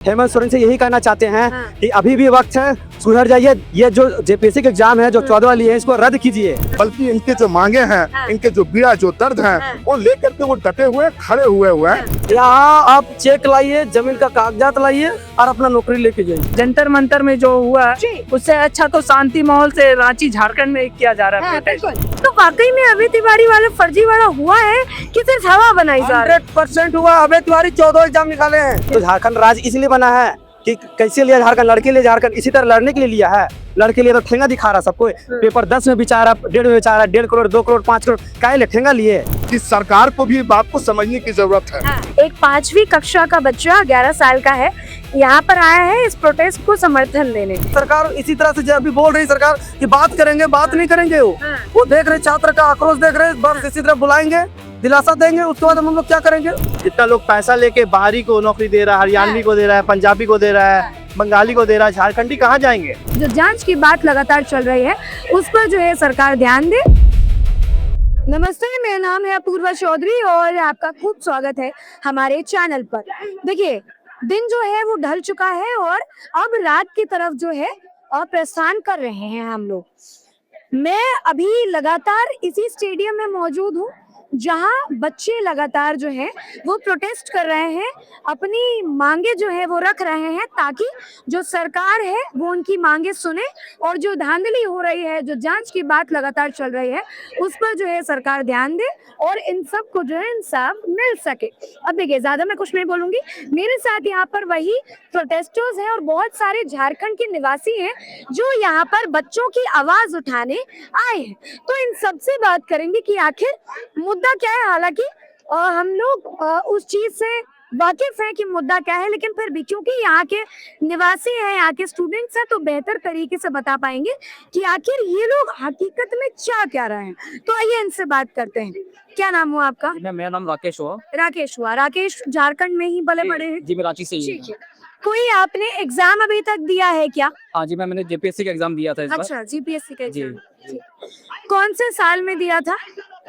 हेमंत सोरेन से यही कहना चाहते हैं हाँ। कि अभी भी वक्त है, सुधर जाइए। ये जो जेपीएससी के एग्जाम है जो 14 वाली है, इसको रद्द कीजिए। बल्कि इनके जो मांगे हैं, हाँ। इनके जो पीड़ा जो दर्द हाँ। है, वो लेकर के वो डटे हुए खड़े हुए हैं। यहाँ आप चेक लाइए, जमीन का कागजात लाइए और अपना नौकरी लेके जाइए। जंतर मंतर में जो हुआ उससे अच्छा तो शांति माहौल से रांची झारखंड में किया जा रहा है हाँ, प्रोटेस्ट। बिल्कुल। तो वाकई में अभय तिवारी वाला फर्जीवाड़ा हुआ है कि सिर्फ हवा बनाई जा रही है? 100% हुआ। अभय तिवारी 14 एग्जाम निकाले हैं। तो झारखंड राज्य इसलिए बना है कि कैसे लिया झारखंड, लड़के लिए झारखंड इसी तरह लड़ने के लिए लिया है। लड़के लिए तो ठेंगा दिखा रहा सबको। पेपर 10 में बेचारा, 1.5 में बेचारा, 1.5 करोड़, 2 करोड़, 5 करोड़ काहे ले ठेंगा लिए। कि सरकार को भी बात को समझने की जरूरत है। हाँ। एक 5वीं कक्षा का बच्चा 11 साल का है, यहाँ पर आया है इस प्रोटेस्ट को समर्थन देने। सरकार इसी तरह से जब भी बोल रही सरकार कि बात करेंगे, बात नहीं करेंगे। वो देख रहे छात्र का आक्रोश देख रहे, बस इसी तरह बुलाएंगे, दिलासा देंगे, उसके बाद हम लोग क्या करेंगे। जितना लोग पैसा लेके बाहरी को नौकरी दे रहा है, हरियाणवी को दे रहा है, पंजाबी को दे रहा है, बंगाली को दे रहा है, झारखंडी कहाँ जाएंगे। जो जांच की बात लगातार चल रही है उस पर जो है सरकार ध्यान दे। नमस्ते, मेरा नाम है अपूर्वा चौधरी और आपका खूब स्वागत है हमारे चैनल पर। देखिए, दिन जो है वो ढल चुका है और अब रात की तरफ जो है प्रस्थान कर रहे हैं हम लोग। मैं अभी लगातार इसी स्टेडियम में मौजूद हूँ जहां बच्चे लगातार जो है वो प्रोटेस्ट कर रहे हैं, अपनी मांगे जो है वो रख रहे हैं ताकि जो सरकार है वो उनकी मांगे सुने और जो धांधली हो रही है, जो जांच की बात लगातार चल रही है, उस पर जो है सरकार ध्यान दे और इन सब को जो है इंसाफ मिल सके। अब देखिए, ज्यादा मैं कुछ नहीं बोलूंगी। मेरे साथ यहाँ पर वही प्रोटेस्टर्स हैं और बहुत सारे झारखंड के निवासी हैं जो यहाँ पर बच्चों की आवाज उठाने आए हैं। तो इन सबसे बात करेंगे कि आखिर मुद्दा क्या है। हालांकि हम लोग उस चीज से वाकिफ है कि मुद्दा क्या है, लेकिन फिर भी क्योंकि यहाँ के निवासी हैं, यहाँ के स्टूडेंट्स हैं, तो बेहतर तरीके से बता पाएंगे कि आखिर ये लोग हकीकत में चाह क्या रहे हैं। तो आइए इनसे बात करते हैं। क्या नाम हुआ आपका? मेरा नाम राकेश हुआ। राकेश हुआ। राकेश झारखंड में ही पले बड़े हैं? जी, मैं रांची से ही ठीक है। कोई आपने एग्जाम अभी तक दिया है क्या? हाँ जी, मैंने जेपीएससी का एग्जाम दिया था इस बार। अच्छा, जीपीएससी का जी। एग्जाम। कौन से साल में दिया था?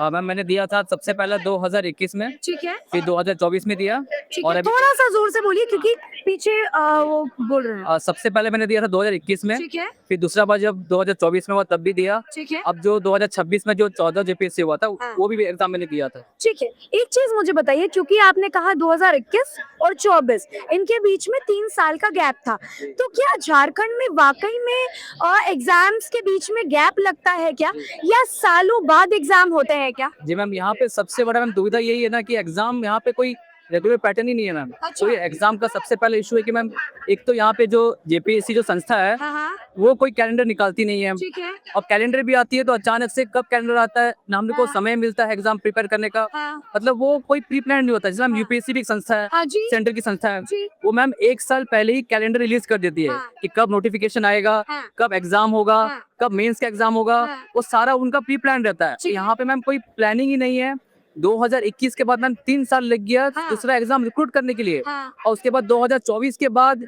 मैम मैंने दिया था सबसे पहले 2021 में, ठीक है, फिर 2024 में दिया। ठीक और है। अभी थोड़ा सा जोर से बोलिए क्योंकि पीछे वो बोल रहे हैं। सबसे पहले मैंने दिया था 2021 में, ठीक है, फिर दूसरा बार जब 2024 में हुआ तब भी दिया। ठीक है, अब जो 2026 में जो 14 जेपीएससी हुआ था हाँ। वो भी एग्जाम मैंने दिया था। ठीक है। एक चीज मुझे बताइए, क्योंकि आपने कहा 2021 और 24 इनके बीच में 3 साल का गैप था, तो क्या झारखंड में वाकई में एग्जाम्स के बीच में गैप लगता है क्या, या सालों बाद एग्जाम होते हैं क्या? जी मैम, यहाँ पे सबसे बड़ा मैम दुविधा यही है ना कि एग्जाम यहाँ पे कोई रेगुलर पैटर्न ही नहीं है मैम। अच्छा। तो ये एग्जाम का सबसे पहला इशू है कि मैम एक तो यहाँ पे जो जेपीएससी जो संस्था है हाँ, वो कोई कैलेंडर निकालती नहीं है। ठीक है, और कैलेंडर भी आती है तो अचानक से कब कैलेंडर आता है ना हमने को हाँ। समय मिलता है एग्जाम प्रिपेयर करने का। हाँ, मतलब वो कोई प्री प्लान नहीं होता। जैसे मैम हाँ। यूपीएससी भी एक संस्था है, हाँ जी, सेंटर की संस्था है, जी, वो मैम 1 साल पहले ही कैलेंडर रिलीज कर देती है हाँ। कि कब नोटिफिकेशन आएगा, हाँ। कब एग्जाम होगा, हाँ। कब मेंस का एग्जाम होगा, हाँ। वो सारा उनका प्री प्लान रहता है। ठीक है। यहाँ पे मैम कोई प्लानिंग ही नहीं है। 2021 के बाद मैम 3 साल लग गया हाँ। दूसरा एग्जाम रिक्रूट करने के लिए। हाँ, और उसके बाद 2024 के बाद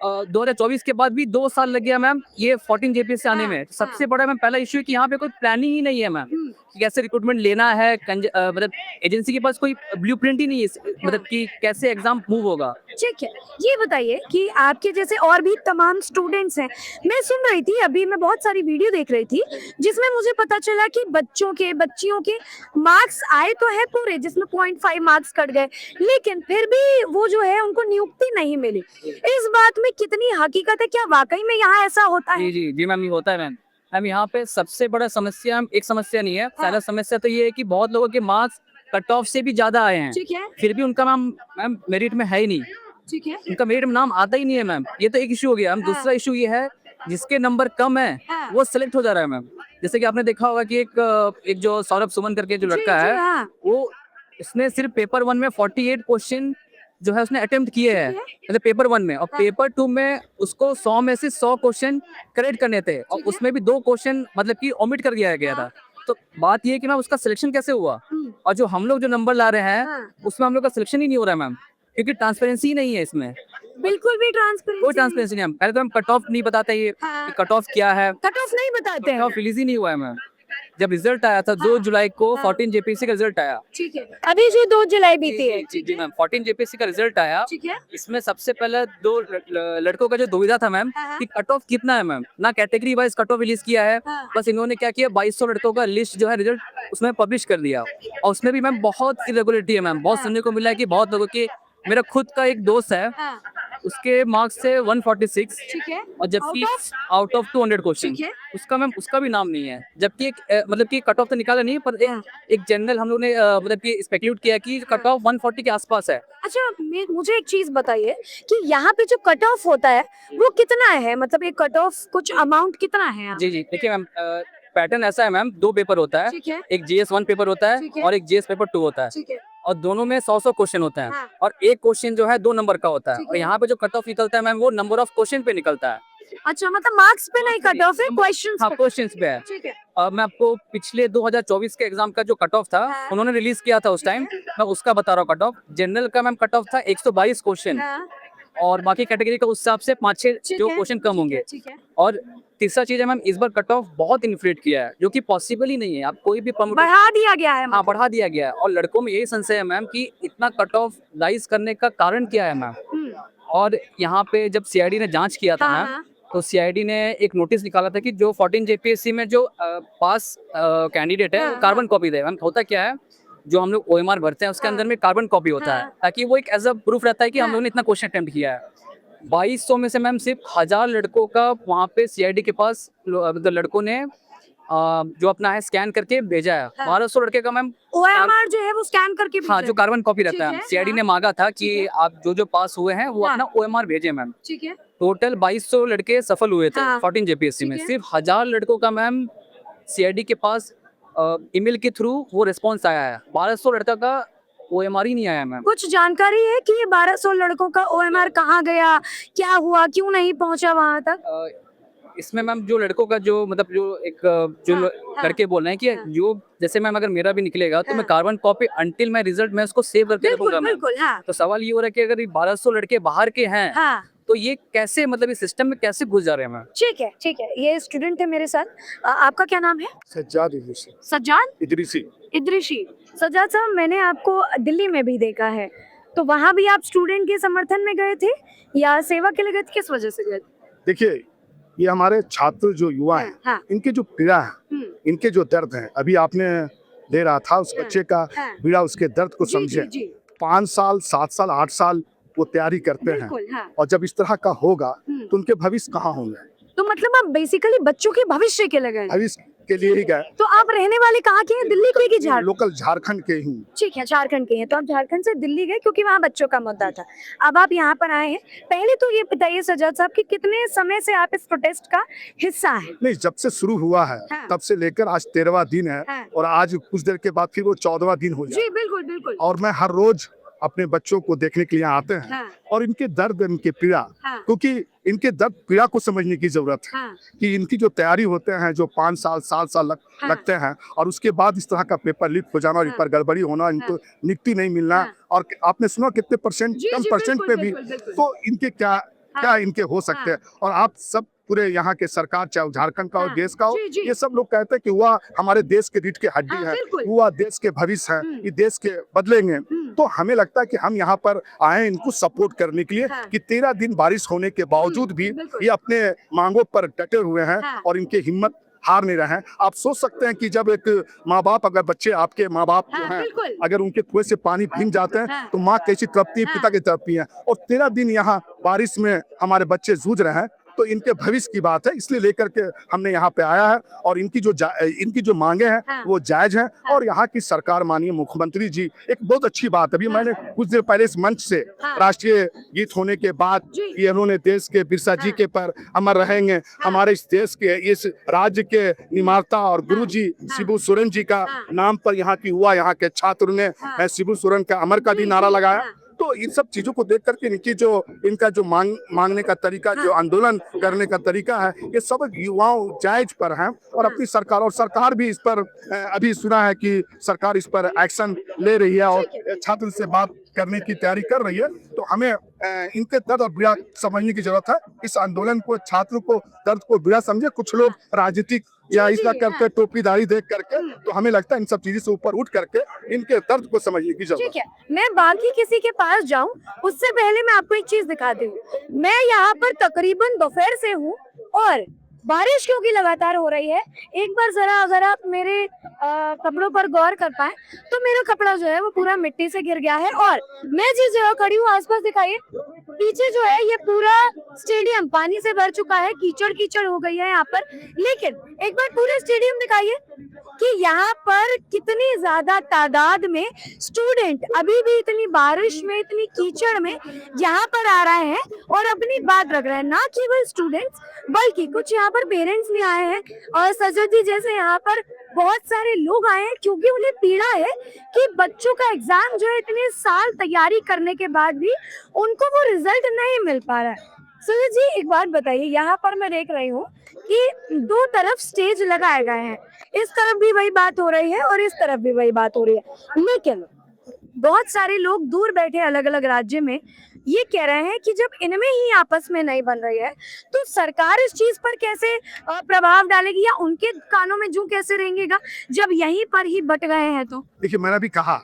2024 के बाद भी 2 साल लग गया मैम ये 14 जेपीएससी आने हाँ, में। सबसे बड़ा मैम पहला इशू है कि यहाँ पे कोई प्लानिंग ही नहीं है मैम कि कैसे रिक्रूटमेंट लेना है। मतलब एजेंसी के पास कोई ब्लूप्रिंट ही नहीं है, मतलब कि कैसे एग्जाम मूव होगा। ठीक है। ये बताइए कि आपके जैसे और भी तमाम स्टूडेंट्स हैं, मैं सुन रही थी, अभी मैं बहुत सारी वीडियो देख रही थी जिसमें मुझे पता चला कि बच्चियों के मार्क्स आए तो है पूरे, जिसमें 0.5 मार्क्स कट गए, लेकिन फिर भी वो जो है उनको नियुक्ति नहीं मिली। इस बात में कितनी हकीकत है? क्या वाकई में यहाँ ऐसा होता है? जी मैम, ये होता है मैम। मैम यहाँ पे सबसे बड़ा समस्या एक समस्या नहीं है। पहला समस्या तो ये है कि बहुत लोगों के मार्क्स कट ऑफ से भी ज्यादा आए हैं, ठीक है, फिर भी उनका मैम मेरिट में है ही नहीं। ठीक है, उनका मेरिट में नाम आता ही नहीं है मैम। ये तो एक इशू हो गया। हाँ। दूसरा इशू ये है जिसके नंबर कम है हाँ। वो सिलेक्ट हो जा रहा है मैम। जैसे कि आपने देखा होगा कि एक जो सौरभ सुमन करके जो जी, लड़का जी, है, हाँ। वो इसने सिर्फ पेपर 1 में 48 क्वेश्चन जो है उसने अटेम्प्ट किए हैं, मतलब पेपर 1 में। और हाँ। पेपर 2 में उसको 100 में से 100 क्वेश्चन करेक्ट करने थे और ठीक है। उसमें भी 2 क्वेश्चन मतलब कि ओमिट कर दिया गया था। तो बात ये है कि मैम उसका सिलेक्शन कैसे हुआ, और जो हम लोग जो नंबर ला रहे हैं हाँ। उसमें हम लोग का सिलेक्शन ही नहीं हो रहा है मैम, क्योंकि ट्रांसपेरेंसी ही नहीं है इसमें। बिल्कुल भी ट्रांसपेरेंसी कोई ट्रांसपेरेंसी नहीं है। पहले तो हम कट ऑफ नहीं बताते ये हाँ। कट ऑफ क्या है, कट ऑफ नहीं बताते कट हैं। ऑफ रिलीज ही नहीं हुआ है मैम। जब रिजल्ट आया था 2 जुलाई को हाँ। 14 जेपीएससी का रिजल्ट आया। ठीक है, अभी जो 2 जुलाई बीती है। जी मैम, 14 जेपीएससी का रिजल्ट आया। ठीक है। इसमें सबसे पहले 2 लड़कों का जो दुविधा था मैम हाँ, हाँ। कि कट ऑफ कितना है मैम, ना category wise cut off release किया है। हाँ। बस इन्होंने क्या किया, 2200 लड़कों का लिस्ट जो है रिजल्ट उसमें पब्लिश कर दिया, और उसमें भी मैम बहुत इरेगुलरिटी है मैम। बहुत सुनने को मिला है कि बहुत लोगों की, मेरा खुद का एक दोस्त है, हाँ, उसके मार्क्स थे 146, ठीक है। और जबकि Out of? Out of 200 question, ठीक है। उसका मैम उसका भी नाम नहीं है। जबकि एक मतलब कि कट ऑफ तो निकाला नहीं है, पर हाँ। एक जनरल हम लोग ने मतलब कि स्पेक्यूलेट किया कि कट ऑफ 140 के आसपास है। अच्छा, मुझे एक चीज बताइए कि यहाँ पे जो कट ऑफ होता है वो कितना है, मतलब एक कट ऑफ कुछ अमाउंट कितना है यहाँ? जी देखिए मैम, पैटर्न ऐसा है मैम, 2 पेपर होता है, ठीक है। एक GS1 पेपर होता है ठीक है। और एक GS पेपर 2 होता है, ठीक है। और दोनों में 100 क्वेश्चन होते हैं, हाँ। और एक क्वेश्चन जो है 2 नंबर का होता है। ठीक और है। यहाँ पे जो कट ऑफ निकलता है मैम, वो नंबर ऑफ क्वेश्चन पे निकलता है। अच्छा, मतलब मार्क्स पे नहीं कट ऑफ है, क्वेश्चंस हाँ, पे। क्वेश्चंस पे है। ठीक है। मैं आपको पिछले 2024 के एग्जाम का जो कट ऑफ था, हाँ। उन्होंने रिलीज किया था उस टाइम, मैं उसका बता रहा हूँ कट ऑफ। जनरल का मैम कट ऑफ था 122 क्वेश्चन, हाँ, और बाकी कैटेगरी का उस हिसाब से 5-6 ठीक जो है, क्वेश्चन कम होंगे। ठीक है। और तीसरा चीज है मैम, इस बार कट ऑफ बहुत इन्फ्लेट किया है, जो कि पॉसिबल ही नहीं है। आप कोई भी प्रमोटर, बढ़ा दिया गया है हाँ, मतलब। बढ़ा दिया गया है। और लड़कों में यही संशय है मैम कि इतना कट ऑफ राइज करने का कारण क्या है मैम। हम्म, और यहाँ पे जब CID ने जांच किया था हाँ, मैम, हाँ। तो CID ने एक नोटिस निकाला था कि जो 14 जेपीएससी में जो पास कैंडिडेट है, हाँ, वो कार्बन हाँ। कॉपी दे। मैम होता क्या है, जो हम लोग OMR भरते हैं उसके हाँ। अंदर में कार्बन कॉपी होता है, हाँ। ताकि वो एक एज अ प्रूफ रहता है कि हम हाँ। लोगों ने इतना क्वेश्चन अटेम्प्ट किया है। 2200 में से मैम सिर्फ 1000 लड़कों का वहाँ पे CID के पास मतलब लड़कों ने जो अपना है स्कैन करके भेजा है। हाँ। 1200 लड़के का मैम, OMR जो है वो स्कैन करके हाँ, भेजा जो है। कार्बन कॉपी रहता ठीक है, है, CID हाँ। ने मांगा था ठीक कि है। आप जो पास हुए हैं वो हाँ। अपना OMR भेजे मैम। ठीक है। टोटल 2200 लड़के सफल हुए थे हाँ। 14 जेपीएससी में। ठीक है। सिर्फ 1000 लड़कों का मैम CID के पास ईमेल के थ्रू वो रिस्पॉन्स आया है। 1200 लड़का का OMR ही नहीं आया मैम। कुछ जानकारी है कि ये 1200 लड़कों का OMR कहाँ गया, क्या हुआ, क्यों नहीं पहुंचा वहां तक? इसमें मैम जो लड़कों का जो मतलब जो एक जो हाँ, हाँ, लड़के बोल रहे हैं कि हाँ। जो जैसे मैम अगर मेरा भी निकलेगा तो हाँ। मैं कार्बन कॉपी अंटिल मैं रिजल्ट में उसको सेव करके बिल्कुल रखूंगा मैम। बिल्कुल, हाँ तो सवाल ये हो रहा है कि अगर ये 1200 लड़के बाहर के हैं, हाँ। तो ये कैसे मतलब इस सिस्टम में कैसे घुस जा रहे हैं मैम? ठीक है, ये स्टूडेंट है मेरे साथ। आपका क्या नाम है? सज्जाद इदरीसी। सज्जाद इदरीसी। इदरीशी। सज्जाद साहब, मैंने आपको दिल्ली में भी देखा है, तो वहाँ भी आप स्टूडेंट के समर्थन में गए थे या सेवा के लिए गए थे, किस वजह से गए थे? देखिए, ये हमारे छात्र जो युवा हैं, हाँ, इनके जो पीड़ा है, हम्म, इनके जो दर्द है, अभी आपने दे रहा था उस हाँ, बच्चे का हाँ। पीड़ा, उसके दर्द को जी, समझे। जी, जी, 5 साल, 7 साल, 8 साल वो तैयारी करते हैं, बिल्कुल, हाँ। और जब इस तरह का होगा हम्म। तो उनके भविष्य कहाँ होंगे? तो मतलब आप बेसिकली बच्चों के भविष्य के लिए गए। भविष्य के लिए ही गए। तो आप रहने वाले कहाँ के हैं, दिल्ली के कि झारखंड? लोकल झारखंड के ही। ठीक है, झारखंड के हैं, तो आप झारखंड से दिल्ली गए क्योंकि वहाँ बच्चों का मुद्दा था। अब आप यहाँ पर आए हैं। पहले तो ये बताइए सज्जाद साहब कि कितने समय से आप इस प्रोटेस्ट का हिस्सा हैं? नहीं, जब से शुरू हुआ है हाँ। तब से लेकर आज 13वां दिन है, हाँ। और आज कुछ देर के बाद फिर वो 14वां दिन हो जाए। जी बिल्कुल बिल्कुल। और मैं हर रोज अपने बच्चों को देखने के लिए आते हैं, हाँ, और इनके दर्द, इनके पीड़ा, हाँ, क्योंकि इनके दर्द पीड़ा को समझने की जरूरत है हाँ, कि इनकी जो तैयारी होते हैं, जो 5 साल 7 साल हाँ। लगते हैं, और उसके बाद इस तरह का पेपर लीक हो जाना और इन हाँ। पर गड़बड़ी होना, इनको नियुक्ति नहीं मिलना, हाँ। और आपने सुना कितने परसेंट, जी, कम जी, परसेंट बिल्कुल, पे भी, बिल्कुल, बिल्कुल। तो इनके क्या इनके हो सकते हैं। और आप सब पूरे यहाँ के सरकार, चाहे वो झारखंड का हो, हाँ। देश का हो, जी, जी। ये सब लोग कहते हैं कि वह हमारे देश के रीढ़ की हड्डी हाँ, है, बिल्कुल। वह देश के भविष्य है, हम्म। ये देश के बदलेंगे। हम्म। तो हमें लगता है कि हम यहाँ पर आए इनको सपोर्ट करने के लिए, हाँ। कि 13 दिन बारिश होने के बावजूद भी बिल्कुल। ये अपने मांगों पर डटे हुए हैं, हाँ। और इनकी हिम्मत हार नहीं रहे हैं। आप सोच सकते हैं कि जब एक माँ बाप, अगर बच्चे आपके माँ बाप जो हाँ, हैं, बिल्कुल। अगर उनके कुएं से पानी भीग जाते हैं, हाँ। तो माँ कैसी तड़पती है, पिता की तड़पती है। और 13 दिन यहाँ बारिश में हमारे बच्चे जूझ रहे हैं, तो इनके भविष्य की बात है, इसलिए लेकर के हमने यहाँ पे आया है। और इनकी जो मांगे हैं, हाँ। वो जायज हैं। और यहाँ की सरकार, माननीय मुख्यमंत्री जी, एक बहुत अच्छी बात, अभी मैंने कुछ देर पहले इस मंच से हाँ। राष्ट्रीय गीत होने के बाद जी। ये उन्होंने देश के बिरसा जी हाँ। के पर अमर रहेंगे, हमारे इस देश के, इस राज्य के निर्माता और गुरु जी शिबू सोरेन जी का हाँ। नाम पर यहाँ की हुआ, यहाँ के छात्र ने हाँ। शिबू सोरेन का अमर का जी, भी नारा जी, लगाया। हाँ। तो इन सब चीजों को देख करके इनका जो मांगने का तरीका, जो आंदोलन करने का तरीका है, ये सब युवाओं जायज पर है। और अपनी सरकार भी इस पर अभी सुना है कि सरकार इस पर एक्शन ले रही है और छात्र से बात करने की तैयारी कर रही है। तो हमें इनके दर्द और पीड़ा समझने की जरूरत है। इस आंदोलन को, छात्रों को दर्द को बुरा समझे। कुछ लोग राजनीतिक या इस तरह करके टोपीदारी देख करके, तो हमें लगता है इन सब चीजों से ऊपर उठ करके इनके दर्द को समझने की जरूरत ठीक है, मैं बाकी किसी के पास जाऊं उससे पहले मैं आपको एक चीज दिखाती हूँ। मैं यहाँ पर तकरीबन दोपहर से हूँ और बारिश क्योंकि लगातार हो रही है। एक बार जरा अगर आप मेरे कपड़ों पर गौर कर पाए तो मेरा कपड़ा जो है वो पूरा मिट्टी से गिर गया है और मैं जिस जगह खड़ी हूँ आसपास दिखाइए, पीछे जो है ये पूरा स्टेडियम पानी से भर चुका है, कीचड़ कीचड़ हो गई है यहाँ पर। लेकिन एक बार पूरे स्टेडियम दिखाइए कि यहाँ पर कितनी ज्यादा तादाद में स्टूडेंट अभी भी इतनी बारिश में, इतनी कीचड़ में यहाँ पर आ रहे हैं और अपनी बात रख रहे हैं। ना केवल स्टूडेंट्स बल्कि कुछ यहाँ पर पेरेंट्स भी आए हैं और सजद जी जैसे यहाँ पर बहुत सारे लोग आए हैं, क्योंकि उन्हें पीड़ा है कि बच्चों का एग्जाम जो है इतने साल तैयारी करने के बाद भी उनको वो रिजल्ट नहीं मिल पा रहा है। सजद जी एक बात बताइए, यहाँ पर मैं देख रही हूँ कि दो तरफ स्टेज लगाए गए हैं, इस तरफ भी वही बात हो रही है और इस तरफ भी वही बात हो रही है, लेकिन बहुत सारे लोग दूर बैठे अलग अलग राज्य में ये कह रहे हैं कि जब इनमें ही आपस में नहीं बन रही है तो सरकार इस चीज पर कैसे प्रभाव डालेगी या उनके कानों में जू कैसे रहेंगेगा जब यहीं पर ही बट गए हैं। तो देखिए, मैंने भी कहा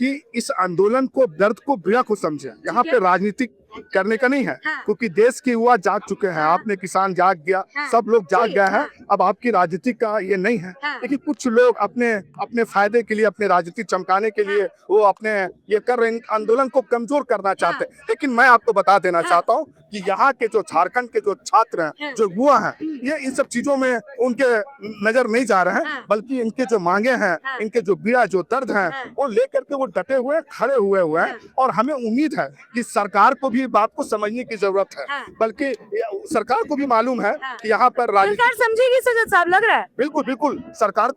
कि इस आंदोलन को, दर्द को पीड़ा को समझे। यहाँ पे राजनीतिक करने का नहीं है, क्योंकि देश के युवा जाग चुके हैं। आपने किसान जाग गया, सब लोग जाग गए हैं। अब आपकी राजनीति का ये नहीं है, लेकिन कुछ लोग अपने अपने फायदे के लिए, अपने राजनीति चमकाने के लिए वो अपने ये कर रहे हैं, आंदोलन को कमजोर करना चाहते हैं। लेकिन मैं आपको बता देना चाहता हूँ कि यहाँ के जो झारखंड के जो छात्र हैं, जो युवा हैं, ये इन सब चीजों में उनके नजर नहीं जा रहे हैं, बल्कि इनके जो मांगे हैं, इनके जो पीड़ा, जो दर्द हैं, वो लेकर के वो डटे हुए, खड़े हुए हैं। और हमें उम्मीद है कि सरकार को भी बात को समझने की जरूरत है, बल्कि सरकार को भी मालूम है कि यहाँ पर सरकार समझेगी। सजद साहब लग रहा है बिल्कुल बिल्कुल सरकार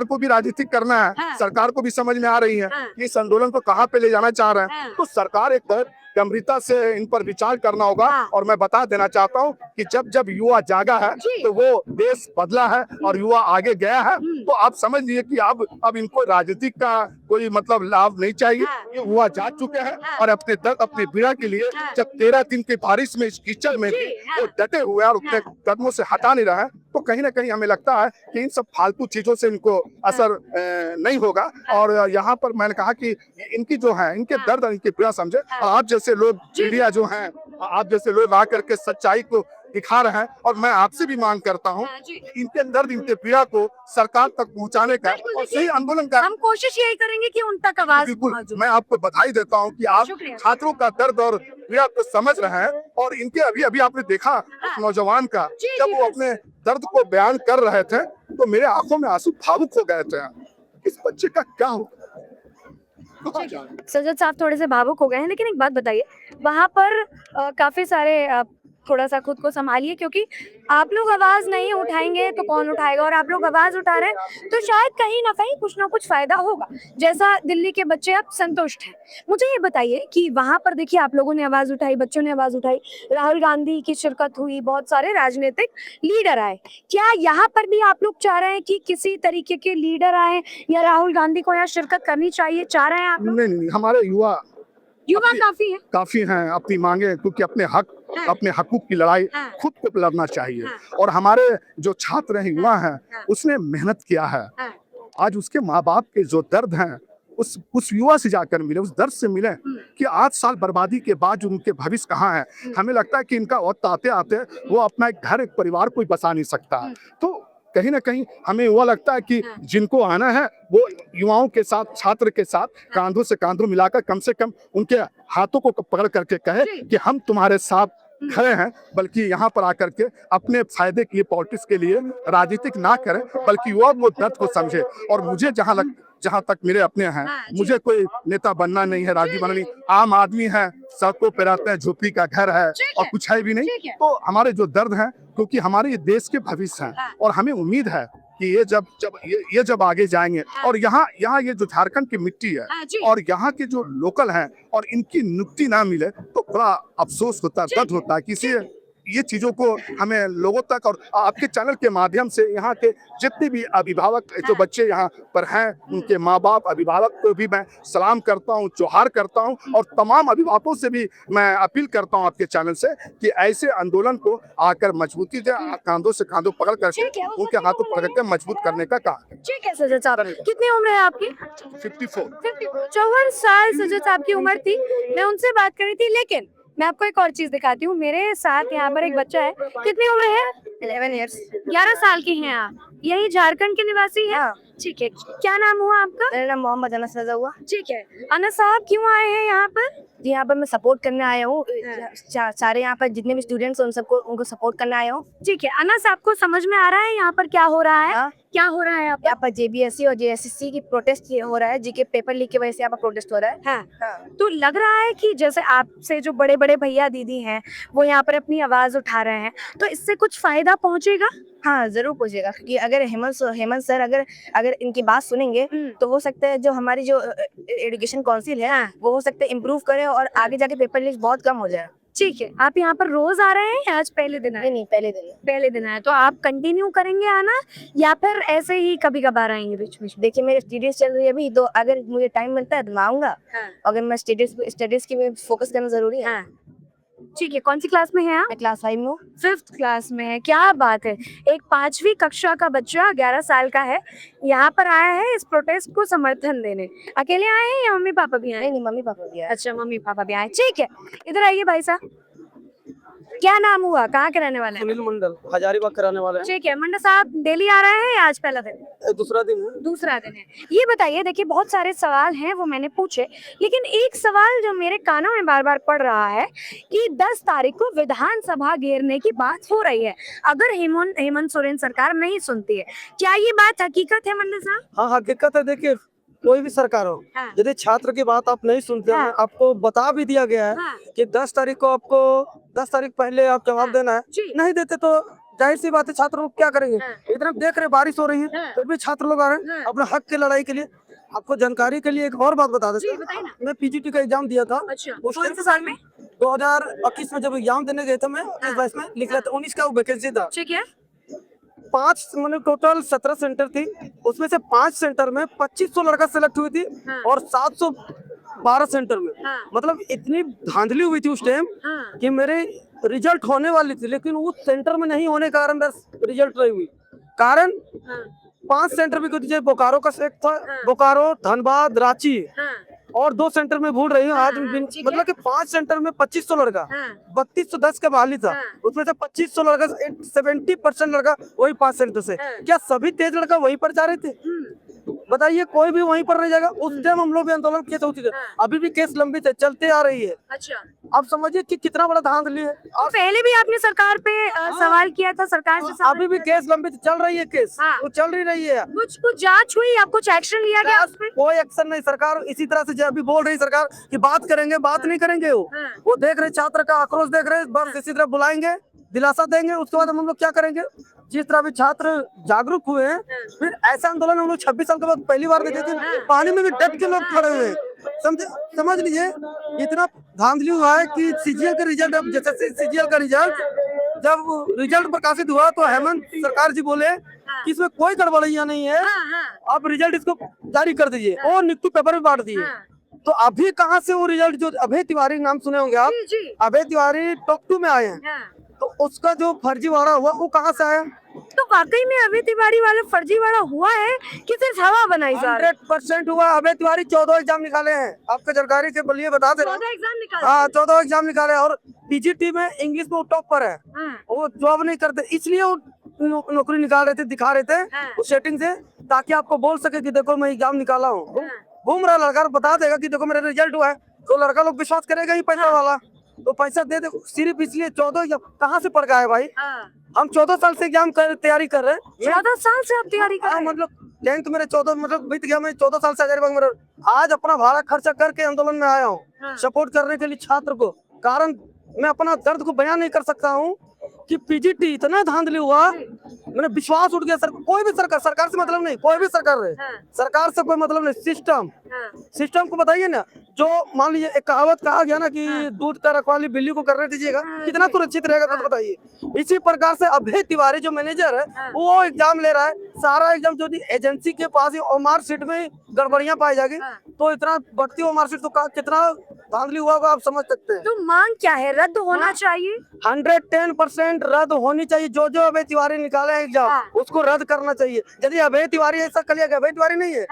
को भी राजनीतिक करना है। सरकार को भी समझ में आ रही है कि इस आंदोलन को कहाँ पे ले जाना चाह रहे हैं, तो सरकार एक गंभीरता से इन पर विचार करना होगा। और मैं बता देना चाहता हूँ कि जब जब युवा जागा है तो वो देश बदला है और युवा आगे गया है। तो आप समझ लीजिए कि अब इनको राजनीतिक का कोई मतलब लाभ नहीं चाहिए। ये युवा जाग चुके हैं और अपने दर्द, अपनी पीड़ा के लिए जब 13 दिन की बारिश में, इस कीचड़ में भी वो डटे हुए और अपने कदमों से हटा नहीं रहा है, तो कहीं ना कहीं हमें लगता है कि इन सब फालतू चीजों से इनको असर नहीं होगा। और यहाँ पर मैंने कहा कि इनकी जो है, इनके दर्द और इनकी पीड़ा समझे। और आप जैसे लोग, मीडिया जो हैं, आप जैसे लोग आ करके सच्चाई को दिखा रहे हैं। और मैं आपसे भी मांग करता हूँ इनके दर्द, इनके पीड़ा को सरकार तक पहुँचाने का और सही आंदोलन का हम कोशिश यही करेंगे कि उन तक आवाज। बिल्कुल, मैं आपको बधाई देता हूँ कि आप छात्रों का दर्द और पीड़ा को समझ रहे हैं। और इनके अभी अभी आपने देखा उस नौजवान का, जब वो अपने दर्द को बयान कर रहे थे तो मेरे आंखों में आंसू भावुक हो गए थे। इस बच्चे का क्या हो। सजद साहब थोड़े से भावुक हो गए हैं, लेकिन एक बात बताइए, वहाँ पर काफी सारे थोड़ा सा खुद को संभालिए, क्योंकि आप लोग आवाज नहीं उठाएंगे तो कौन उठाएगा, और आप लोग आवाज उठा रहे हैं तो शायद कहीं ना कहीं कुछ ना कुछ फायदा होगा। जैसा दिल्ली के बच्चे अब संतुष्ट हैं। मुझे ये बताइए कि वहां पर देखिए आप लोगों ने आवाज उठाई, बच्चों ने आवाज उठाई, राहुल गांधी की शिरकत हुई, बहुत सारे राजनीतिक लीडर आए। क्या यहाँ पर भी आप लोग चाह रहे हैं कि किसी तरीके के लीडर आए या राहुल गांधी को यहाँ शिरकत करनी चाहिए, चाह रहे हैं आप लोग? नहीं, हमारे युवा काफी हैं अपनी मांगे, क्योंकि अपने हक, अपने हकूक की लड़ाई खुद को लड़ना चाहिए। और हमारे जो छात्र हैं, युवा हैं, उसने मेहनत किया है। आज उसके माँ बाप के जो दर्द हैं, उस युवा से जाकर मिले, उस दर्द से मिले कि 8 साल बर्बादी के बाद उनके भविष्य कहाँ है। हमें लगता है कि इनका वक्त आते आते वो अपना एक घर, एक परिवार कोई बसा नहीं सकता। तो कहीं ना कहीं हमें वो लगता है कि जिनको आना है वो युवाओं के साथ, छात्र के साथ कांधों से कांधों मिलाकर कम से कम उनके हाथों को पकड़ करके कहे कि हम तुम्हारे साथ खड़े हैं, बल्कि यहाँ पर आकर के अपने फायदे के लिए, पॉलिटिक्स के लिए राजनीतिक ना करें, बल्कि युवा वो दर्द को समझे। और मुझे जहाँ तक मेरे अपने हैं, मुझे कोई नेता बनना नहीं है, राजनीति बनना नहीं, आम आदमी है, सड़कों पे रहते हैं, झोपड़ी का घर है और कुछ है भी नहीं। तो हमारे जो दर्द हैं, क्योंकि हमारे ये देश के भविष्य हैं और हमें उम्मीद है कि ये जब आगे जाएंगे और यहाँ ये जो झारखंड की मिट्टी है और यहाँ के जो लोकल हैं और इनकी नियुक्ति ना मिले तो बड़ा अफसोस होता है, दर्द होता है। ये चीजों को हमें लोगों तक और आपके चैनल के माध्यम से यहाँ के जितने भी अभिभावक जो बच्चे यहाँ पर हैं उनके माँ बाप अभिभावक को भी मैं सलाम करता हूँ, जोहार करता हूँ और तमाम अभिभावकों से भी मैं अपील करता हूँ आपके चैनल से कि ऐसे आंदोलन को आकर मजबूती दें, कांधों से कांधों पकड़ कर ठीक है, वो उनके बात हाथों तो पकड़ कर मजबूत करने का काम ठीक है सजद साहब, कितनी उम्र है आपकी? 54 54 साल सजद साहब की उम्र थी। मैं उनसे बात कर रही थी, लेकिन मैं आपको एक और चीज दिखाती हूँ। मेरे साथ यहाँ पर एक बच्चा है, कितनी उम्र है? 11 years। 11 साल की हैं आप, यही झारखंड के निवासी हैं? हाँ। ठीक है, क्या नाम हुआ आपका? मेरा नाम मोहम्मद अनस रजा हुआ। ठीक है, अनस साहब क्यों आए हैं यहाँ पर? जी यहाँ पर मैं सपोर्ट करने आया हूँ। हाँ। सारे यहाँ पर जितने भी स्टूडेंट्स हैं उन सबको उनको सपोर्ट करने आया हूँ। ठीक है, अनस आपको समझ में आ रहा है यहाँ पर क्या हो रहा है? हाँ। क्या हो रहा है यहाँ यहाँ पर JBSE और JSSC की प्रोटेस्ट हो रहा है, जीके पेपर लीक की वजह से यहाँ पर प्रोटेस्ट हो रहा है। हाँ। हाँ। तो लग रहा है कि जैसे आपसे जो बड़े बड़े भैया दीदी हैं वो यहाँ पर अपनी आवाज उठा रहे हैं, तो इससे कुछ फायदा पहुंचेगा? हाँ जरूर पूछेगा, क्योंकि अगर हेमंत सर अगर इनकी बात सुनेंगे तो हो सकता है जो हमारी जो एजुकेशन काउंसिल है वो हो सकता है इम्प्रूव करे और आगे जाके पेपर लीक बहुत कम हो जाए। ठीक है, आप यहाँ पर रोज आ रहे हैं या आज पहले दिन आए? नहीं पहले दिन। पहले दिन आए, तो आप कंटिन्यू करेंगे आना या फिर ऐसे ही कभी कभार आएंगे बीच बीच में? देखिए मेरी स्टडीज चल रही है अभी, तो अगर मुझे टाइम मिलता है तो मैं आऊंगा। हाँ। अगर मैं स्टडीज की फोकस करना जरूरी है। हाँ। ठीक है, कौन सी क्लास में है आप? मैं क्लास 5 में हूँ। 5th क्लास में है, क्या बात है। एक 5वीं कक्षा का बच्चा 11 साल का है, यहाँ पर आया है इस प्रोटेस्ट को समर्थन देने। अकेले आए हैं या मम्मी पापा भी आए? नहीं मम्मी पापा भी आए। अच्छा, मम्मी पापा भी आए। ठीक है, इधर आइए भाई साहब, क्या नाम हुआ, कहाँ के रहने वाले हैं? सुनील मंडल हजारीबाग कराने वाले हैं। ठीक है, मंडा साहब डेली आ रहे हैं या आज पहला दिन? दूसरा दिन है। दूसरा दिन है। ये बताइए, देखिए बहुत सारे सवाल हैं वो मैंने पूछे, लेकिन एक सवाल जो मेरे कानों में बार बार पड़ रहा है कि 10 तारीख को विधानसभा घेरने की बात हो रही है अगर हेमंत सोरेन सरकार नहीं सुनती है। क्या ये बात हकीकत है मंडल साहब? हाँ हकीकत है। देखिए कोई भी सरकार हो, हाँ। यदि छात्र की बात आप नहीं सुनते हाँ। हैं, आपको बता भी दिया गया है हाँ। कि 10 तारीख को आपको 10 तारीख पहले आप जवाब हाँ। देना है, जी। नहीं देते तो जाहिर सी बात है छात्र लोग क्या करेंगे। हाँ। इधर आप देख रहे हैं बारिश हो रही है, हाँ। फिर भी छात्र लोग आ रहे हैं हाँ। अपने हक की लड़ाई के लिए। आपको जानकारी के लिए एक और बात बता जी, देते बताइए हैं, ना। मैं PGT का एग्जाम दिया था। अच्छा, उस कौन टाइम से साल में? 2021 में जब एग्जाम देने गए थे मैं, 22 में लिख रहा था, 19 का वैकेंसी था। ठीक है। 5 मतलब टोटल 17 सेंटर थी, उसमें से 5 सेंटर में 2500 लड़का सेलेक्ट हुई थी हाँ। और 712 सेंटर में, हाँ। मतलब इतनी धांधली हुई थी उस टाइम हाँ। कि मेरे रिजल्ट होने वाली थी, लेकिन उस सेंटर में नहीं होने के कारण मेरा रिजल्ट नहीं हुई। कारण हाँ। 5 सेंटर भी कुछ बोकारो का सेट था, हाँ। बोकारो, धनबाद, रांची हाँ। और 2 सेंटर में भूल रही हूँ आज हाँ, दिन- ठीक है। मतलब कि 5 सेंटर में 2500 लड़का, हाँ। 3210 का बहाली था, हाँ। उसमें से 2500 लड़का 70% लड़का वही 5 सेंटर से। हाँ। क्या सभी तेज लड़का वहीं पर जा रहे थे? बताइए, कोई भी वहीं पर नहीं जाएगा। उस टाइम हम लोग भी आंदोलन किए थे, हाँ। अभी भी केस लंबित है, चलते आ रही है। अच्छा, आप समझिए कि कितना बड़ा धांधली है। और पहले भी आपने सरकार पे सवाल किया था, सरकार से सवाल अभी भी किया केस लंबित चल रही है, केस हाँ। वो चल रही है। कुछ जांच हुई या कुछ एक्शन लिया गया उस पे? कोई एक्शन नहीं। सरकार इसी तरह से जो अभी बोल रही सरकार कि बात करेंगे, बात नहीं करेंगे। हाँ। वो देख रहे छात्र का आक्रोश देख रहे, बस इसी तरह बुलाएंगे, दिलासा देंगे, उसके बाद हम लोग क्या करेंगे। जिस तरह भी छात्र जागरूक हुए हैं, फिर ऐसा आंदोलन हम लोग 26 साल के बाद पहली बार देखे थे। पानी में भी डट के लोग खड़े हुए हैं। समझ लीजिए इतना धांधली हुआ है कि CGL का रिजल्ट, अब जैसे CGL का रिजल्ट जब रिजल्ट प्रकाशित हुआ तो हेमंत सरकार जी बोले कि इसमें कोई गड़बड़ियां नहीं है, हाँ, हाँ। आप रिजल्ट इसको जारी कर दीजिए और नियुक्ति पेपर भी बांट दिए। हाँ। तो अभी कहाँ से वो रिजल्ट, जो अभय तिवारी नाम सुने होंगे आप, जी, जी। अभय तिवारी टॉप 2 में आए हैं, हाँ। तो उसका जो फर्जीवाड़ा हुआ वो कहाँ से आया? तो वाकई में अभय तिवारी वाला फर्जीवाड़ा हुआ है कि सिर्फ हवा बनाई जा रही है? 100% हुआ। अभय तिवारी 14 एग्जाम निकाले हैं, आपको जानकारी के लिए बता दे रहा हूं। 14 एग्जाम निकाले? हाँ 14 एग्जाम निकाले और PGT में इंग्लिश में वो टॉप पर है। हाँ। वो जॉब नहीं करते, इसलिए वो नौकरी निकाल रहे थे, दिखा रहे थे हाँ। उस सेटिंग से, ताकि आपको बोल सके कि देखो मैं एग्जाम निकाला हूँ। हाँ। घूम रहा लड़का बता देगा कि देखो मेरा रिजल्ट हुआ है, तो लड़का लोग विश्वास करेगा ही, पैसा वाला तो पैसा दे दे। सिर्फ इसलिए 14 एग्जाम कहाँ से पड़ गया है भाई? हाँ। हम 14 साल से एग्जाम तैयारी कर रहे हैं। 14 साल से आप तैयारी कर रहे हाँ, हैं? मतलब 10th मेरे 14 मतलब बीत गया, मैं 14 साल से हजारीबाग में आज अपना भाड़ा खर्चा करके आंदोलन में आया हूँ, हाँ। सपोर्ट करने के लिए छात्र को। कारण मैं अपना दर्द को बयान नहीं कर सकता हूँ कि PGT इतना धांधली हुआ, मैंने विश्वास उठ गया। कोई भी सरकार से मतलब नहीं, कोई भी सरकार रहे, हाँ। सरकार से कोई मतलब नहीं, सिस्टम हाँ। को बताइए ना। जो मान लीजिए एक कहावत कहा गया ना कि दूध का रखवाली बिल्ली को करने दीजिएगा, कितना सुरक्षित रहेगा तो बताइए। इसी प्रकार से अभय तिवारी जो मैनेजर है वो एग्जाम ले रहा है, सारा एग्जाम जो एजेंसी के पास ही ओमार सीट में गड़बड़ियां पाई जाएगी, तो इतना बढ़ती ओमार सीट तो कितना धांधली हुआ होगा आप समझ सकते हैं। तो मांग क्या है, रद्द होना चाहिए? 110% रद्द होनी चाहिए। जो जो अभय तिवारी निकाले हैं एग्जाम उसको रद्द करना चाहिए। यदि अभय तिवारी ऐसा कर लिया, अभय तिवारी नहीं है,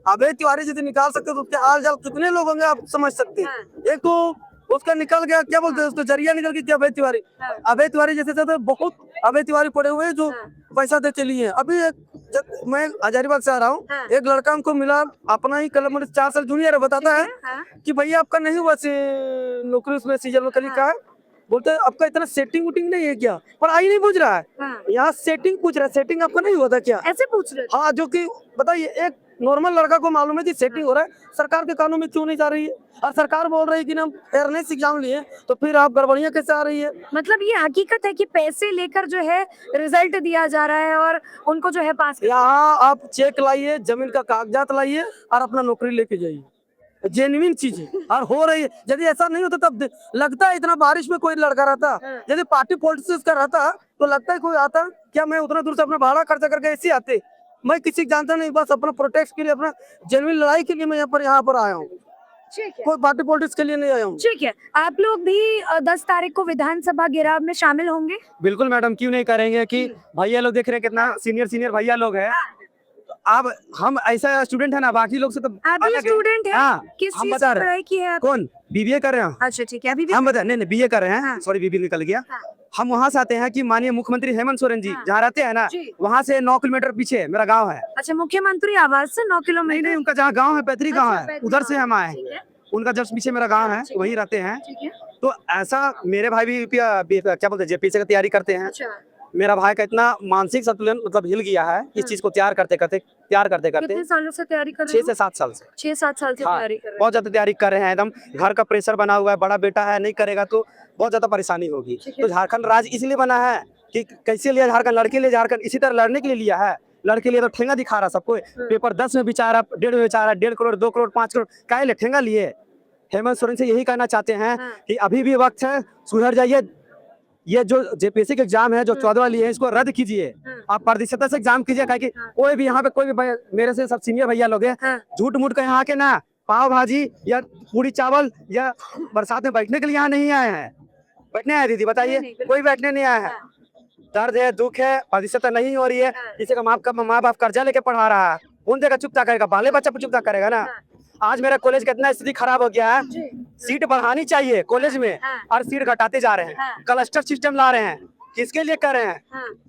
अभय तिवारी यदि निकाल सकते तो उसके हाल जाल कितने लोग होंगे आप समझ सकते हैं। एक तो उसका निकल गया, क्या बोलते हैं उसको, जरिया निकल गया अभय तिवारी। अभय तिवारी जैसे बहुत अभय तिवारी पड़े हुए हैं जो पैसा दे चली है। अभी मैं हजारीबाग से आ रहा हूँ, एक लड़का हमको मिला, अपना ही कलम 4 साल जूनियर है, बताता है कि भैया आपका नहीं हुआ नौकरी उसमें सीजन में कली का है, बोलते हैं आपका इतना सेटिंग वुटिंग नहीं है क्या, पढ़ाई नहीं पूछ रहा है, यहाँ सेटिंग पूछ रहा है, सेटिंग आपका नहीं हुआ था क्या, ऐसे पूछ रहे हाँ। जो कि बताइए एक नॉर्मल लड़का को मालूम है कि सेटिंग हो रहा है, सरकार के कानून में क्यों नहीं जा रही है। और सरकार बोल रही है कि हम एयरनेस एग्जाम लिए, तो फिर आप गड़बड़ियां कैसे आ रही है। मतलब ये हकीकत है कि पैसे लेकर जो है रिजल्ट दिया जा रहा है और उनको जो है पास यहाँ आप चेक लाइए, जमीन का कागजात लाइए और अपना नौकरी लेके जाइए, जेन्युइन चीज है और हो रही है। यदि ऐसा नहीं होता तब लगता है इतना बारिश में कोई लड़का रहता, यदि पार्टी पॉलिटिक्स का रहता तो लगता है कोई आता क्या, मैं उतना दूर से अपना भाड़ा खर्चा करके ऐसे आते। मैं किसी को जानता नहीं, बस अपना प्रोटेक्ट के लिए, अपना जेन्युइन लड़ाई के लिए मैं यहाँ पर आया हूँ, कोई पार्टी पॉलिटिक्स के लिए नहीं आया हूँ। ठीक है, आप लोग भी 10 तारीख को विधानसभा घेराव में शामिल होंगे? बिल्कुल मैडम, क्यों नहीं करेंगे कि भैया लोग देख रहे हैं कितना सीनियर भैया लोग हैं। अब हम ऐसा स्टूडेंट है ना, बाकी लोग से तो आप भी स्टूडेंट हैं? हाँ, किस हम चीज बता की रहे पढ़ाई की है आप? कौन बीबीए कर रहे हैं। अच्छा ठीक है, अभी भी हम बता नहीं बीए कर रहे हैं, हाँ। सॉरी बीबी निकल गया। हाँ। हम वहाँ से आते हैं कि माननीय मुख्यमंत्री हेमंत सोरेन जी हाँ। जहाँ रहते हैं ना, जी। वहाँ से 9 किलोमीटर पीछे मेरा गाँव है। अच्छा, मुख्यमंत्री आवास से 9 नहीं किलोमीटर? नहीं, उनका जहाँ गाँव है पैतृक गाँव अच्छा, है, पैतृक उधर से गाँव हम आए ठीक हैं। है, उनका जस्ट पीछे मेरा गाँव है, ठीक है। वहीं रहते हैं। ठीक है। तो ऐसा मेरे भाई भी क्या बोलते हैं जेपीसी का तैयारी करते हैं। अच्छा, मेरा भाई का इतना मानसिक संतुलन मतलब हिल गया है इस चीज को तैयार करते करते कितने सालों से तैयारी कर रहे 6 हो? से 7 साल से। 6-7 साल से हाँ, तैयारी कर रहे बहुत ज्यादा तैयारी कर रहे हैं एकदम। घर का प्रेशर बना हुआ है, बड़ा बेटा है, नहीं करेगा तो बहुत ज्यादा परेशानी होगी। तो झारखंड राज्य इसलिए बना है कि कैसे लिया झारखंड, लड़के लिए झारखंड इसी तरह लड़ने के लिए लिया है। लड़के लिए तो ठेंगा दिखा रहा सबको, पेपर 10 में बेचारा 1.5 में बेचारा 1.5 करोड़ 2 करोड़ 5 करोड़ काहे ले ठेंगा लिए। हेमंत सोरेन से यही कहना चाहते हैं कि अभी भी वक्त है, सुधर जाइए। ये जो जेपीएससी के एग्जाम है जो 14 वाली है, इसको रद्द कीजिए। आप पारदर्शिता से एग्जाम कीजिए, कि कोई भी यहाँ पे कोई भी मेरे से सब सीनियर भैया लोग हैं, झूठ मूठ के यहाँ के ना पाव भाजी या पूरी चावल या बरसात में बैठने के लिए यहाँ नहीं आए हैं। बैठने आए दीदी बताइए, कोई बैठने नहीं आया है। दर्द है, दुख है, पारदर्शिता नहीं हो रही है, किसी का माँ बाप कर्जा लेके पढ़ा रहा है, उन जगह चुपता करेगा, बाले बच्चा पर चुपता करेगा ना। आज मेरा कॉलेज का इतना स्थिति खराब हो गया है, सीट बढ़ानी चाहिए कॉलेज में और सीट घटाते जा रहे हैं। क्लस्टर सिस्टम ला रहे हैं, किसके लिए कर रहे हैं?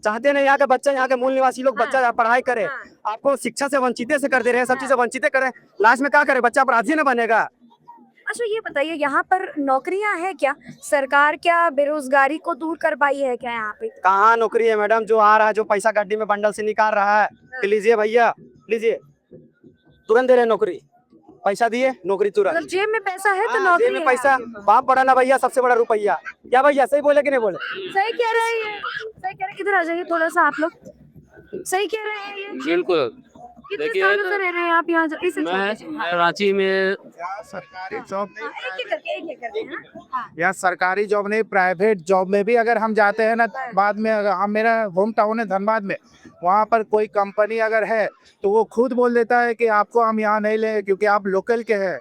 चाहते नहीं यहाँ के बच्चा, यहाँ के मूल निवासी लोग बच्चा पढ़ाई करे, आपको शिक्षा से वंचित से कर दे रहे हैं, सब चीजें वंचित करें, लास्ट में क्या करे, बच्चा अपराधी न बनेगा। अच्छा ये बताइए, यहाँ पर नौकरियां हैं क्या? सरकार क्या बेरोजगारी को दूर कर पाई है क्या यहाँ पे? कहाँ नौकरी है मैडम, जो आ रहा है, जो पैसा गड्डी में बंडल से निकाल रहा है कि लीजिए भैया लीजिए, तुरंत दे रहे हैं नौकरी, पैसा दिए नौकरी तुरंत। मतलब जेब में पैसा है तो हाँ, नौकरी जेब में है। पैसा, बाप बड़ा ना भैया, सबसे बड़ा रुपया। क्या भैया सही बोले कि नहीं बोले? सही कह रहे हैं ये, सही कह रहे हैं। किधर आ जाइए थोड़ा सा आप लोग, सही कह रहे हैं ये। बिल्कुल। कितने देखिए, सालों से रह रहे हैं आप यहाँ? इसे मैं रांची में सरकारी जॉब एक एक करके हाँ। या सरकारी जॉब नहीं, प्राइवेट जॉब में भी अगर हम जाते हैं ना, बाद में हम, मेरा होम टाउन है धनबाद में, वहाँ पर कोई कंपनी अगर है तो वो खुद बोल देता है कि आपको हम यहाँ नहीं लेंगे क्योंकि आप लोकल के हैं।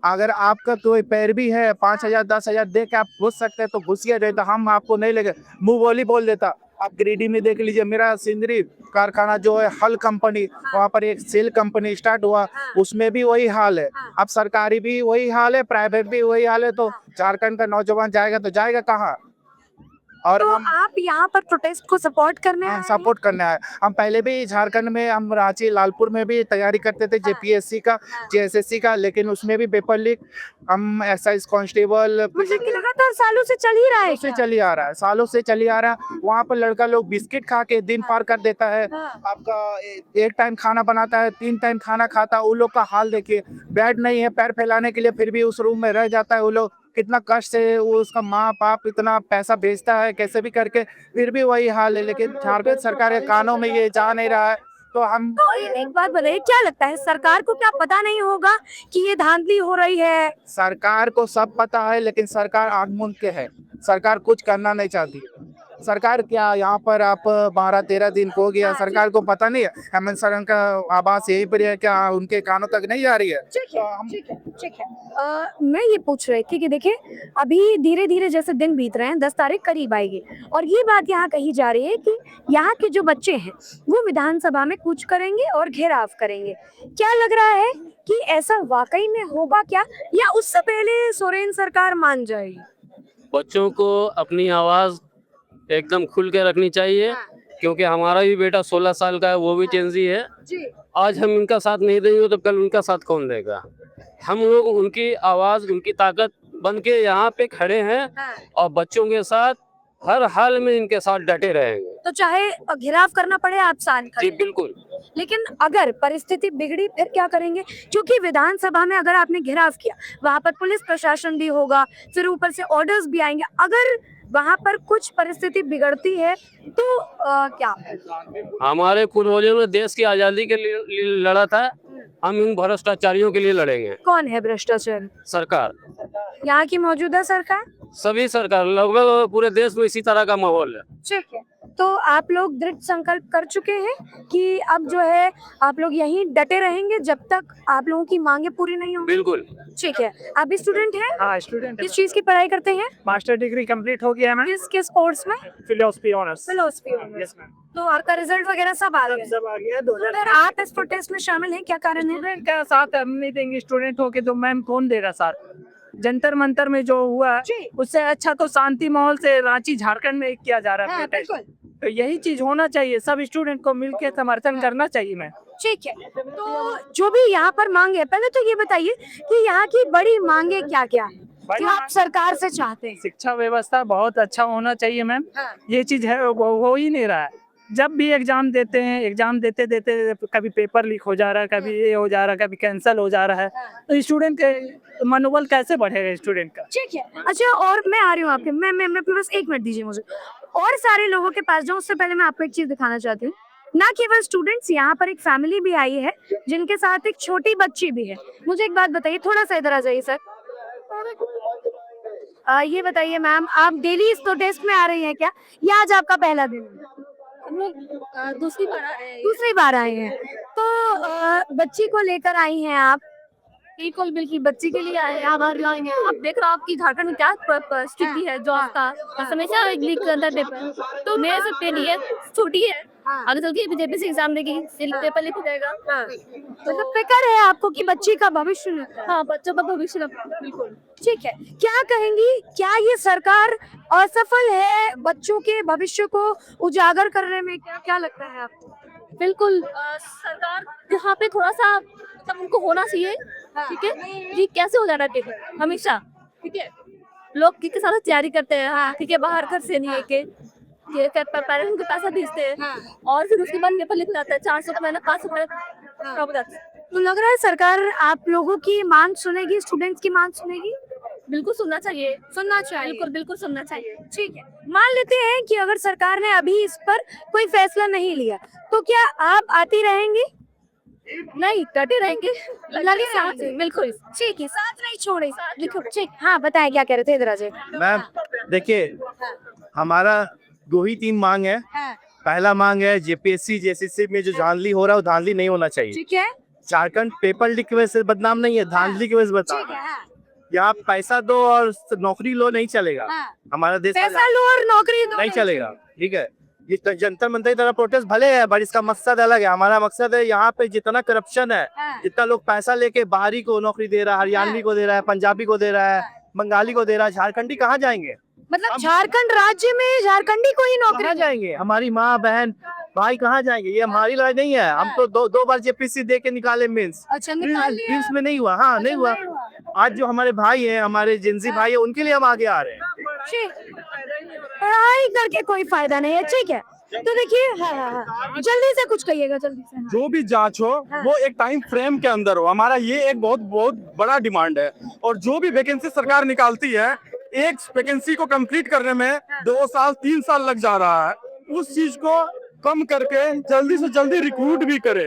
अगर आपका कोई पैरवी है 5,000 10,000 दे के आप घुस सकते हैं तो घुसिए, नहीं तो हम आपको नहीं लेंगे, मुँह बोली बोल देता। आप गिरिडीह में देख लीजिए, मेरा सिंदरी कारखाना जो है हल कंपनी, वहाँ पर एक सेल कंपनी स्टार्ट हुआ, उसमें भी वही हाल है। अब सरकारी भी वही हाल है, प्राइवेट भी वही हाल है, तो झारखंड का नौजवान जाएगा तो जाएगा कहाँ? और तो हम आप यहाँ पर प्रोटेस्ट को सपोर्ट करने आए हैं? सपोर्ट करने आए। हम पहले भी झारखंड में, हम रांची लालपुर में भी तैयारी करते थे जेपीएससी का, जेएसएससी का, लेकिन उसमें भी पेपर लीक। हम एक्साइज कांस्टेबल मतलब कि लगातार सालों से चल ही रहा है से चली आ रहा है, सालों से चली आ रहा है। वहाँ पर लड़का लोग बिस्किट खा के दिन पार कर देता है। आपका एक टाइम खाना बनाता है, 3 टाइम खाना खाता है। उन लोग का हाल देखिए, बेड नहीं है पैर फैलाने के लिए, फिर भी उस रूम में रह जाता है। वो लोग कितना कष्ट से, वो उसका माँ बाप इतना पैसा भेजता है कैसे भी करके, फिर भी वही हाल है। लेकिन झारखंड सरकार के कानों में ये जा नहीं रहा है, तो हम तो एक बात बताइए, क्या लगता है सरकार को क्या पता नहीं होगा कि ये धांधली हो रही है? सरकार को सब पता है, लेकिन सरकार आग मूंद के है। सरकार कुछ करना नहीं चाहती। सरकार क्या, यहाँ पर आप 12-13 दिन हो गया, सरकार को पता नहीं है हेमंत सोरेन का आवाज यही पर है, क्या उनके कानों तक नहीं जा रही है? ठीक है, ठीक है, ठीक है। मैं ये पूछ रही थी कि देखिए, अभी धीरे धीरे जैसे दिन बीत रहे हैं, 10 तारीख करीब आएगी और ये बात यहाँ कही जा रही है कि यहाँ के जो बच्चे हैं वो विधानसभा में कूच करेंगे और घेराव करेंगे। क्या लग रहा है कि ऐसा वाकई में होगा क्या, या उससे पहले सोरेन सरकार मान जाएगी? बच्चों को अपनी आवाज़ एकदम खुल के रखनी चाहिए, क्योंकि हमारा भी बेटा 16 साल का है, वो भी जेनजी है। जी। आज हम इनका साथ नहीं देंगे तो कल उनका साथ कौन देगा? हम लोग उनकी आवाज़, उनकी ताकत बन के यहाँ पे खड़े हैं और बच्चों के साथ हर हाल में इनके साथ डटे रहेंगे। तो चाहे घेराव करना पड़े आप साथ जी खड़े। बिल्कुल। लेकिन अगर परिस्थिति बिगड़ी फिर क्या करेंगे? क्योंकि विधानसभा में अगर आपने घेराव किया, वहां पर पुलिस प्रशासन भी होगा, फिर ऊपर से ऑर्डर्स भी आएंगे। अगर वहां पर कुछ परिस्थिति बिगड़ती है तो क्या? हमारे पूर्वजों ने देश की आज़ादी के लिए लड़ा था, हम इन भ्रष्टाचारियों के लिए लड़ेंगे। कौन है भ्रष्टाचार? सरकार, यहाँ की मौजूदा सरकार। सभी सरकार, लगभग पूरे देश में इसी तरह का माहौल है। ठीक है, तो आप लोग दृढ़ संकल्प कर चुके हैं कि अब जो है आप लोग यहीं डटे रहेंगे जब तक आप लोगों की मांगे पूरी नहीं होंगी? बिल्कुल। ठीक है। आप भी स्टूडेंट हैं? हाँ स्टूडेंट, किस चीज की पढ़ाई करते हैं? मास्टर डिग्री कंप्लीट हो गया है किस कोर्स में? Philosophy honours. Philosophy. Yes ma'am, तो आपका रिजल्ट वगैरह सब आ गया? सब आ गया। फिर आप इस प्रोटेस्ट में शामिल हैं, क्या कारण है? स्टूडेंट का साथ हम नहीं देंगे, स्टूडेंट होके तो मैम कौन देगा साथ? जंतर मंतर में जो हुआ जी। उससे अच्छा तो शांति माहौल से रांची झारखंड में किया जा रहा है हाँ, प्रोटेस्ट। बिल्कुल। तो यही चीज होना चाहिए, सब स्टूडेंट को मिलके समर्थन करना चाहिए मैम। ठीक है, तो जो भी यहाँ पर मांगे, पहले तो ये बताइए कि यहाँ की बड़ी मांगे क्या क्या है, क्या आप सरकार से चाहते हैं? शिक्षा व्यवस्था बहुत अच्छा होना चाहिए मैम। हाँ। ये चीज है वो हो ही नहीं रहा है। जब भी एग्जाम देते हैं, एग्जाम देते देते कभी पेपर लीक हो जा रहा है, कभी ये हो जा रहा है, कभी कैंसिल हो जा रहा है। तो स्टूडेंट के मनोबल कैसे बढ़ेगा स्टूडेंट का? ठीक है। अच्छा, और मैं आ रही हूँ आपके, मैं बस 1 मिनट दीजिए मुझे। और सारे लोगों के पास जाऊँ उससे पहले मैं आपको एक चीज दिखाना चाहती हूँ। ना केवल स्टूडेंट्स, यहाँ पर एक फैमिली भी आई है जिनके साथ एक छोटी बच्ची भी है। मुझे एक बात बताइए, थोड़ा सा इधर आ जाइए सर। ये बताइए मैम, आप डेली इस प्रोटेस्ट में आ रही हैं क्या, या आज आपका पहला दिन है? दूसरी बार आए हैं। तो बच्ची को लेकर आई हैं आप? बिल्कुल बिल्कुल, बच्ची के लिए आए हमारे यहाँ आएंगे। अब देख रहे हो आपकी झारखंड में क्या स्थिति है, जॉब का हमेशा लीक करता है पेपर। तो मेरे सकते नहीं है, छोटी है, आगे चल के बीजेपी से एग्जाम देगी, पेपर लीक हो जाएगा। मतलब फिक्र है आपको कि बच्ची का भविष्य न? हाँ, बच्चों का भविष्य बिल्कुल। ठीक है, क्या कहेंगी, क्या ये सरकार असफल है बच्चों के भविष्य को उजागर करने में? क्या लगता है आपको? बिल्कुल, सरकार यहाँ पे थोड़ा सा मतलब उनको होना चाहिए। ठीक है, ये कैसे हो जाना है पेपर हमेशा? ठीक है, लोग के साथ तैयारी करते हैं, ठीक है, बाहर घर से नहीं लेके पेरेंट्स उनके पैसा भेजते हैं और फिर उसके बाद पेपर लिख जाता है। 400 का मैंने 500 का। तो लग रहा है सरकार आप लोगों की मांग सुनेगी, स्टूडेंट्स की मांग सुनेगी? बिल्कुल सुनना चाहिए, सुनना चाहिए। बिल्कुल बिल्कुल सुनना चाहिए। ठीक है, मान लेते हैं कि अगर सरकार ने अभी इस पर कोई फैसला नहीं लिया, तो क्या आप आती रहेंगी? नहीं, डटे रहेंगे, लगे साथ में, बिल्कुल। ठीक है, साथ नहीं छोड़े। देखो, ठीक, हाँ बताएं क्या कह रहे थे, इधर आ जाइए। मैम देखिए, हमारा 2 ही 3 मांग है। पहला मांग है जेपीएससी जेसीसी में जो धांधली हो रहा है वो धांधली नहीं होना चाहिए। ठीक है, झारखंड पेपर लीक की वजह से बदनाम नहीं है, धांधली की वजह से बदनाम है। यहाँ पैसा दो और नौकरी लो नहीं चलेगा। हमारा देश पैसा लो और नौकरी दो नहीं चलेगा। ठीक है, ये जंतर मंतर की तरह प्रोटेस्ट भले है, बट इसका मकसद अलग है। हमारा मकसद है यहाँ पे जितना करप्शन है, जितना लोग पैसा लेके बाहरी को नौकरी दे रहा है, हरियाणवी को दे रहा है, पंजाबी को दे रहा है, बंगाली को दे रहा है, झारखंडी कहाँ जाएंगे? मतलब झारखंड राज्य में झारखंडी को ही नौकरी कहाँ जाएंगे? हमारी माँ बहन भाई कहाँ जाएंगे? ये हमारी लड़ाई नहीं है। हम तो दो बार जेपीएससी दे के निकाले मेंस। अच्छा, निकाल लिया। में नहीं हुआ। हाँ, नहीं हुआ। आज जो हमारे भाई हैं, हमारे जिनसी भाई है, उनके लिए हम आगे आ रहे हैं। पढ़ाई करके कोई फायदा नहीं है। ठीक है, तो देखिए, हाँ, जल्दी से कुछ कहिएगा, जल्दी से। जो भी जांच हो वो एक टाइम फ्रेम के अंदर हो, हमारा ये एक बहुत बहुत बड़ा डिमांड है। और जो भी वैकेंसी सरकार निकालती है, एक वैकेंसी को कंप्लीट करने में 2 साल 3 साल लग जा रहा है। उस चीज को कम करके जल्दी से जल्दी रिक्रूट भी करे,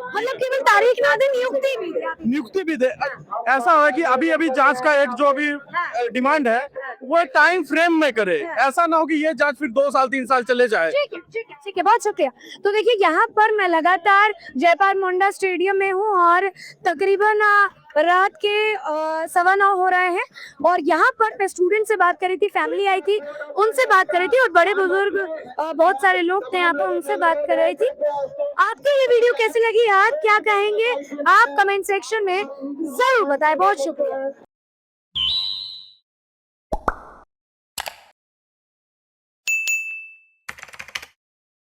मतलब केवल तारीख ना दे, नियुक्ति भी दे। नियुक्ति भी दे। ऐसा है कि अभी अभी जांच का एक जो अभी डिमांड है वो टाइम फ्रेम में करे, ऐसा ना हो कि ये जांच फिर 2 साल 3 साल चले जाए। ठीक है, बहुत शुक्रिया। तो देखिए यहाँ पर मैं लगातार जयपाल मुंडा स्टेडियम में हूँ और तकरीबन रात के 9:15 हो रहे हैं और यहाँ पर मैं स्टूडेंट से बात कर रही थी, फैमिली आई थी उनसे बात कर रही थी और बड़े बुजुर्ग बहुत सारे लोग थे यहाँ पर, उनसे बात कर रही थी। आपको ये वीडियो कैसी लगी यार, क्या कहेंगे आप कमेंट सेक्शन में जरूर बताएं। बहुत शुक्रिया।